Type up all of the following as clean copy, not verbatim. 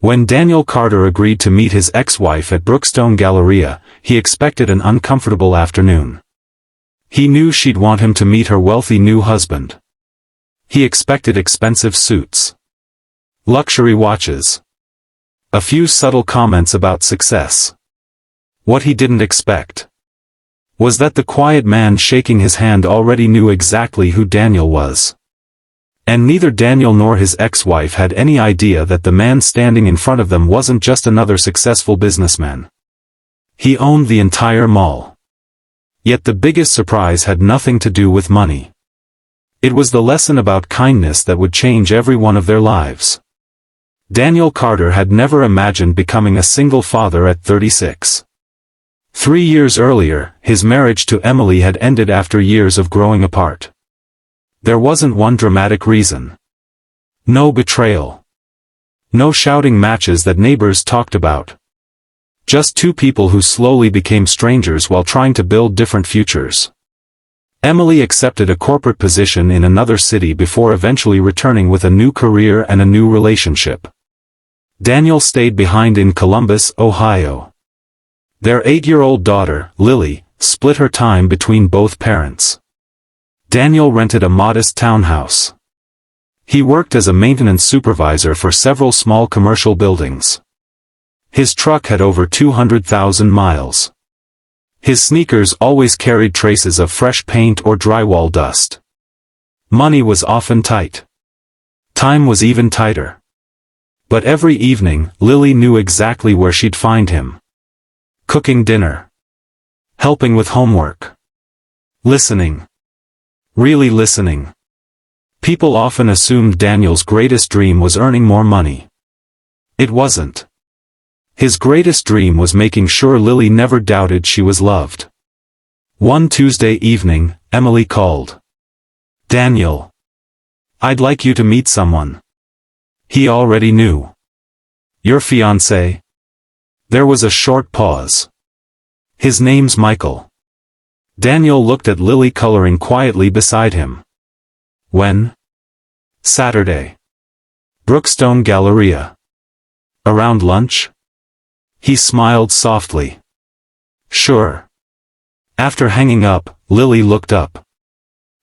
When Daniel Carter agreed to meet his ex-wife at Brookstone Galleria, he expected an uncomfortable afternoon. He knew she'd want him to meet her wealthy new husband. He expected expensive suits, luxury watches, a few subtle comments about success. What he didn't expect was that the quiet man shaking his hand already knew exactly who Daniel was. And neither Daniel nor his ex-wife had any idea that the man standing in front of them wasn't just another successful businessman. He owned the entire mall. Yet the biggest surprise had nothing to do with money. It was the lesson about kindness that would change every one of their lives. Daniel Carter had never imagined becoming a single father at 36. 3 years earlier, his marriage to Emily had ended after years of growing apart. There wasn't one dramatic reason. No betrayal. No shouting matches that neighbors talked about. Just two people who slowly became strangers while trying to build different futures. Emily accepted a corporate position in another city before eventually returning with a new career and a new relationship. Daniel stayed behind in Columbus, Ohio. Their 8-year-old daughter, Lily, split her time between both parents. Daniel rented a modest townhouse. He worked as a maintenance supervisor for several small commercial buildings. His truck had over 200,000 miles. His sneakers always carried traces of fresh paint or drywall dust. Money was often tight. Time was even tighter. But every evening, Lily knew exactly where she'd find him. Cooking dinner. Helping with homework. Listening. Really listening. People often assumed Daniel's greatest dream was earning more money. It wasn't. His greatest dream was making sure Lily never doubted she was loved. One Tuesday evening, Emily called. "Daniel. I'd like you to meet someone." He already knew. "Your fiancé?" There was a short pause. "His name's Michael." Daniel looked at Lily coloring quietly beside him. "When?" "Saturday. Brookstone Galleria. Around lunch?" He smiled softly. "Sure." After hanging up, Lily looked up.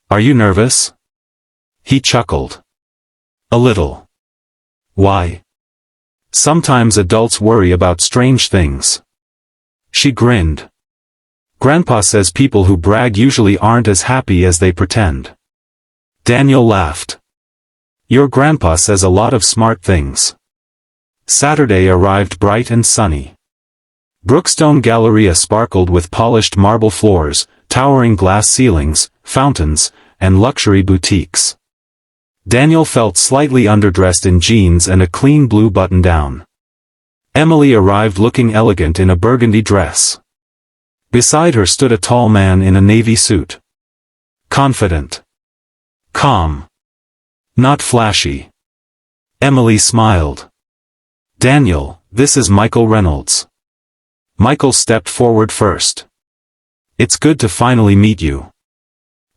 "Are you nervous?" He chuckled. "A little." "Why?" "Sometimes adults worry about strange things." She grinned. "Grandpa says people who brag usually aren't as happy as they pretend." Daniel laughed. "Your grandpa says a lot of smart things." Saturday arrived bright and sunny. Brookstone Galleria sparkled with polished marble floors, towering glass ceilings, fountains, and luxury boutiques. Daniel felt slightly underdressed in jeans and a clean blue button-down. Emily arrived looking elegant in a burgundy dress. Beside her stood a tall man in a navy suit. Confident. Calm. Not flashy. Emily smiled. "Daniel, this is Michael Reynolds." Michael stepped forward first. "It's good to finally meet you."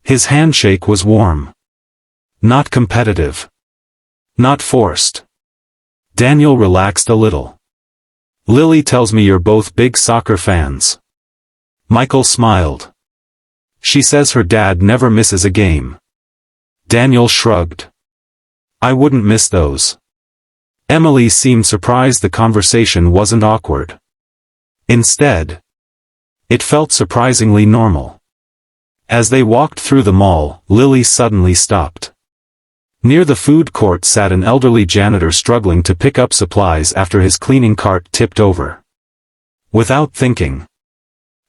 His handshake was warm. Not competitive. Not forced. Daniel relaxed a little. "Lily tells me you're both big soccer fans." Michael smiled. "She says her dad never misses a game." Daniel shrugged. "I wouldn't miss those." Emily seemed surprised the conversation wasn't awkward. Instead, it felt surprisingly normal. As they walked through the mall, Lily suddenly stopped. Near the food court sat an elderly janitor struggling to pick up supplies after his cleaning cart tipped over. Without thinking,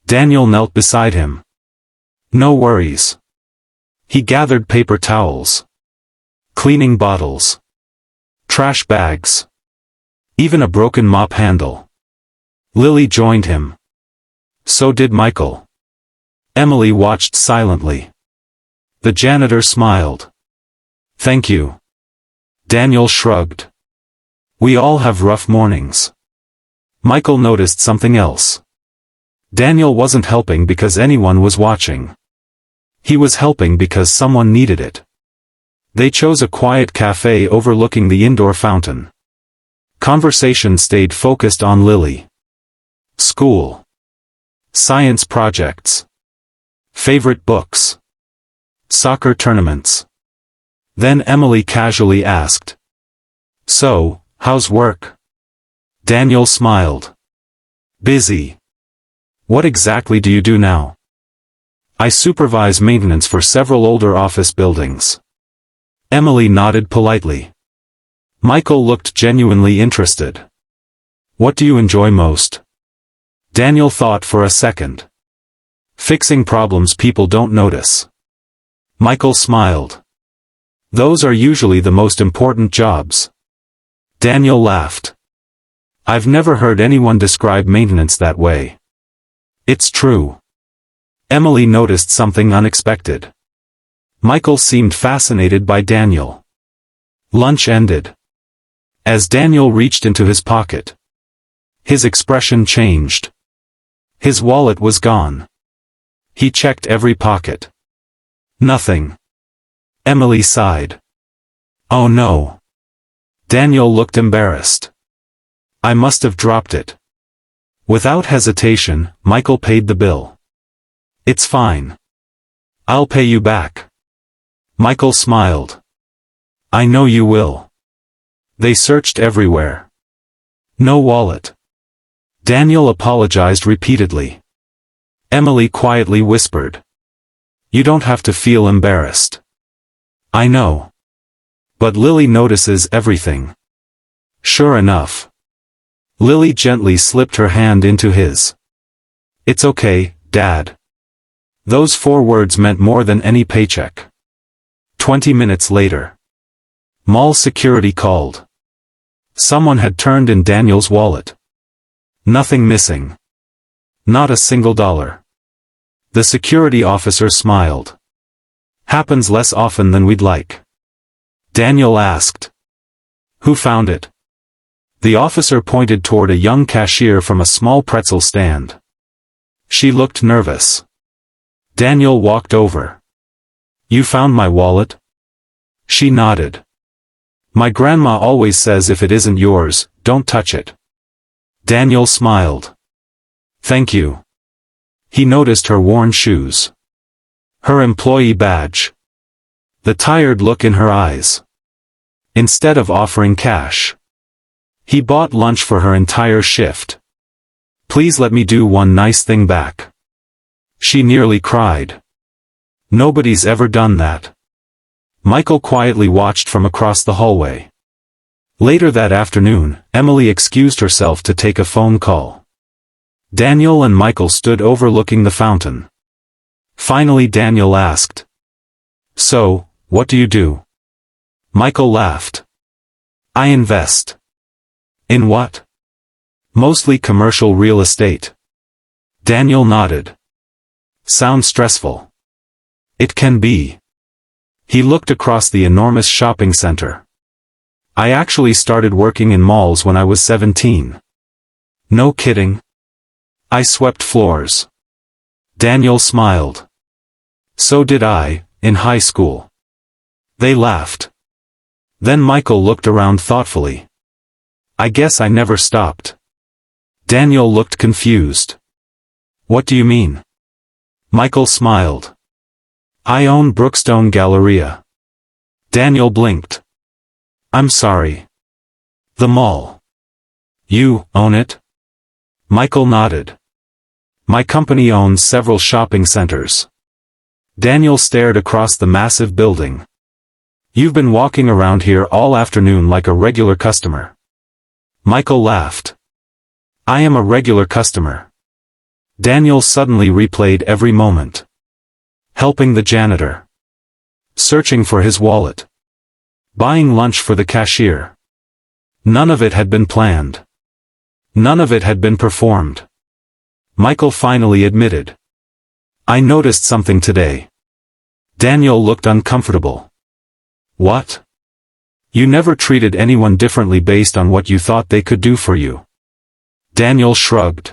Daniel knelt beside him. "No worries." He gathered paper towels, cleaning bottles, trash bags, even a broken mop handle. Lily joined him. So did Michael. Emily watched silently. The janitor smiled. "Thank you." Daniel shrugged. "We all have rough mornings." Michael noticed something else. Daniel wasn't helping because anyone was watching. He was helping because someone needed it. They chose a quiet cafe overlooking the indoor fountain. Conversation stayed focused on Lily. School. Science projects. Favorite books. Soccer tournaments. Then Emily casually asked, "So, how's work?" Daniel smiled. "Busy." "What exactly do you do now?" "I supervise maintenance for several older office buildings." Emily nodded politely. Michael looked genuinely interested. "What do you enjoy most?" Daniel thought for a second. "Fixing problems people don't notice." Michael smiled. "Those are usually the most important jobs." Daniel laughed. "I've never heard anyone describe maintenance that way." "It's true." Emily noticed something unexpected. Michael seemed fascinated by Daniel. Lunch ended. As Daniel reached into his pocket, his expression changed. His wallet was gone. He checked every pocket. Nothing. Emily sighed. "Oh no." Daniel looked embarrassed. "I must have dropped it." Without hesitation, Michael paid the bill. "It's fine. I'll pay you back." Michael smiled. "I know you will." They searched everywhere. No wallet. Daniel apologized repeatedly. Emily quietly whispered, "You don't have to feel embarrassed." "I know. But Lily notices everything." Sure enough. Lily gently slipped her hand into his. "It's okay, Dad." Those 4 words meant more than any paycheck. 20 minutes later. Mall security called. Someone had turned in Daniel's wallet. Nothing missing. Not a single dollar. The security officer smiled. "Happens less often than we'd like." Daniel asked, "Who found it?" The officer pointed toward a young cashier from a small pretzel stand. She looked nervous. Daniel walked over. "You found my wallet?" She nodded. "My grandma always says if it isn't yours, don't touch it." Daniel smiled. "Thank you." He noticed her worn shoes. Her employee badge. The tired look in her eyes. Instead of offering cash, he bought lunch for her entire shift. "Please let me do one nice thing back." She nearly cried. "Nobody's ever done that." Michael quietly watched from across the hallway. Later that afternoon, Emily excused herself to take a phone call. Daniel and Michael stood overlooking the fountain. Finally Daniel asked, "So, what do you do?" Michael laughed. "I invest." "In what?" "Mostly commercial real estate." Daniel nodded. "Sounds stressful." "It can be." He looked across the enormous shopping center. "I actually started working in malls when I was 17. "No kidding?" "I swept floors." Daniel smiled. "So did I, in high school." They laughed. Then Michael looked around thoughtfully. "I guess I never stopped." Daniel looked confused. "What do you mean?" Michael smiled. "I own Brookstone Galleria." Daniel blinked. "I'm sorry." "The mall." "You own it?" Michael nodded. "My company owns several shopping centers." Daniel stared across the massive building. "You've been walking around here all afternoon like a regular customer." Michael laughed. "I am a regular customer." Daniel suddenly replayed every moment. Helping the janitor. Searching for his wallet. Buying lunch for the cashier. None of it had been planned. None of it had been performed. Michael finally admitted, "I noticed something today." Daniel looked uncomfortable. "What?" "You never treated anyone differently based on what you thought they could do for you." Daniel shrugged.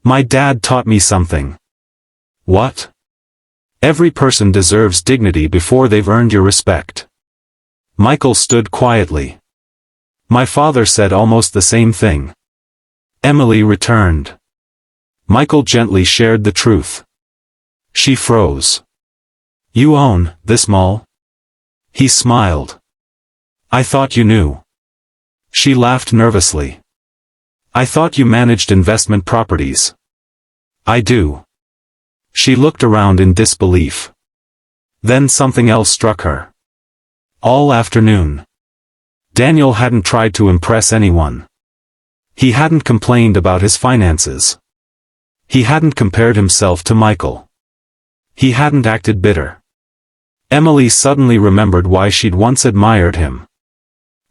"My dad taught me something." "What?" "Every person deserves dignity before they've earned your respect." Michael stood quietly. My father said almost the same thing. Emily returned. Michael gently shared the truth. She froze. You own this mall? He smiled. I thought you knew. She laughed nervously. I thought you managed investment properties. I do. She looked around in disbelief. Then something else struck her. All afternoon, Daniel hadn't tried to impress anyone. He hadn't complained about his finances. He hadn't compared himself to Michael. He hadn't acted bitter. Emily suddenly remembered why she'd once admired him.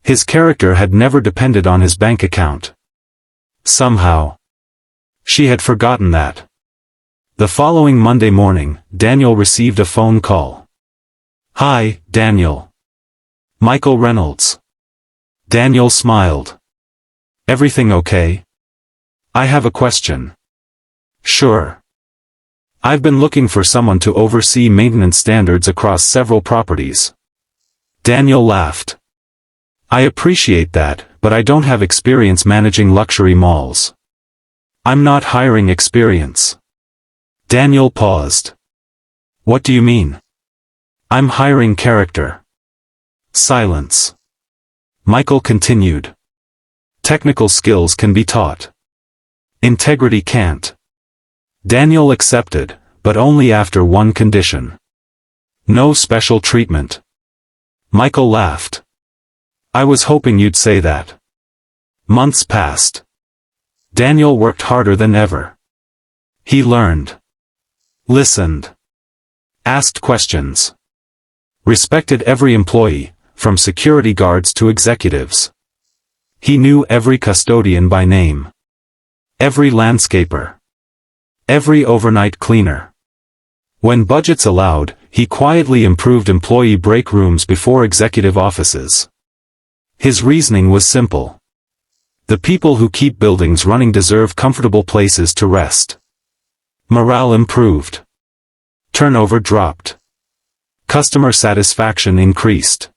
His character had never depended on his bank account. Somehow, she had forgotten that. The following Monday morning, Daniel received a phone call. Hi, Daniel. Michael Reynolds. Daniel smiled. Everything okay? I have a question. Sure. I've been looking for someone to oversee maintenance standards across several properties. Daniel laughed. I appreciate that, but I don't have experience managing luxury malls. I'm not hiring experience. Daniel paused. What do you mean? I'm hiring character. Silence. Michael continued. Technical skills can be taught. Integrity can't. Daniel accepted, but only after one condition. No special treatment. Michael laughed. I was hoping you'd say that. Months passed. Daniel worked harder than ever. He learned. Listened. Asked questions. Respected every employee, from security guards to executives. He knew every custodian by name. Every landscaper. Every overnight cleaner. When budgets allowed, he quietly improved employee break rooms before executive offices. His reasoning was simple. The people who keep buildings running deserve comfortable places to rest. Morale improved. Turnover dropped. Customer satisfaction increased.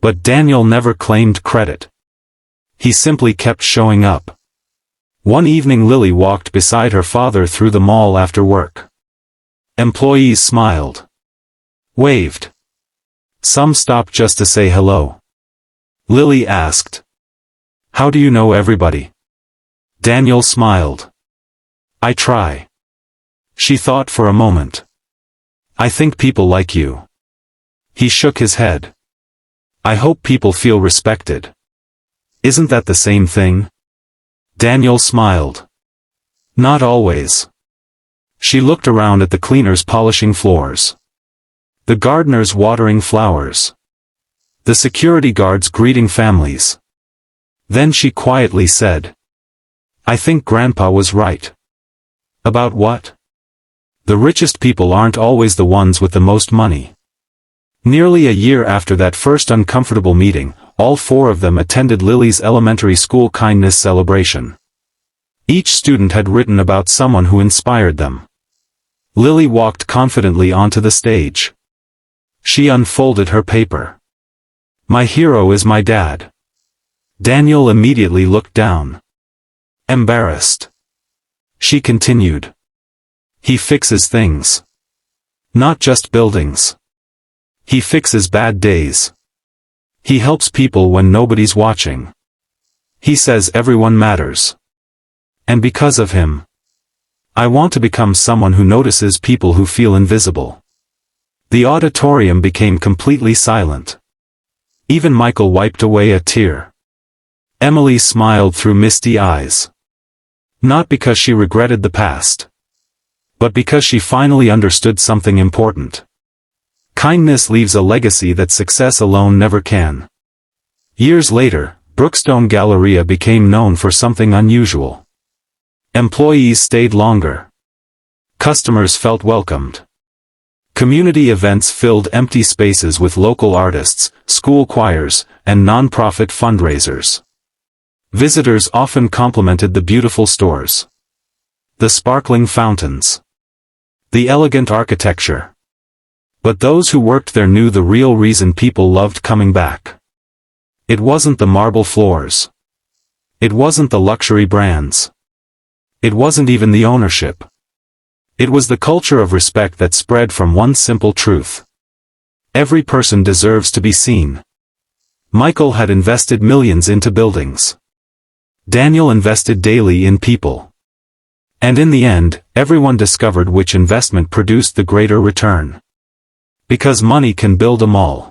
But Daniel never claimed credit. He simply kept showing up. One evening Lily walked beside her father through the mall after work. Employees smiled. Waved. Some stopped just to say hello. Lily asked, How do you know everybody? Daniel smiled. I try. She thought for a moment. I think people like you. He shook his head. I hope people feel respected. Isn't that the same thing? Daniel smiled. Not always. She looked around at the cleaners polishing floors. The gardeners watering flowers. The security guards greeting families. Then she quietly said, I think Grandpa was right. About what? The richest people aren't always the ones with the most money. Nearly a year after that first uncomfortable meeting, all four of them attended Lily's elementary school kindness celebration. Each student had written about someone who inspired them. Lily walked confidently onto the stage. She unfolded her paper. My hero is my dad. Daniel immediately looked down. Embarrassed. She continued. He fixes things. Not just buildings. He fixes bad days. He helps people when nobody's watching. He says everyone matters. And because of him, I want to become someone who notices people who feel invisible. The auditorium became completely silent. Even Michael wiped away a tear. Emily smiled through misty eyes. Not because she regretted the past, but because she finally understood something important. Kindness leaves a legacy that success alone never can. Years later, Brookstone Galleria became known for something unusual. Employees stayed longer. Customers felt welcomed. Community events filled empty spaces with local artists, school choirs, and non-profit fundraisers. Visitors often complimented the beautiful stores. The sparkling fountains. The elegant architecture. But those who worked there knew the real reason people loved coming back. It wasn't the marble floors. It wasn't the luxury brands. It wasn't even the ownership. It was the culture of respect that spread from one simple truth. Every person deserves to be seen. Michael had invested millions into buildings. Daniel invested daily in people. And in the end, everyone discovered which investment produced the greater return. Because money can build a mall.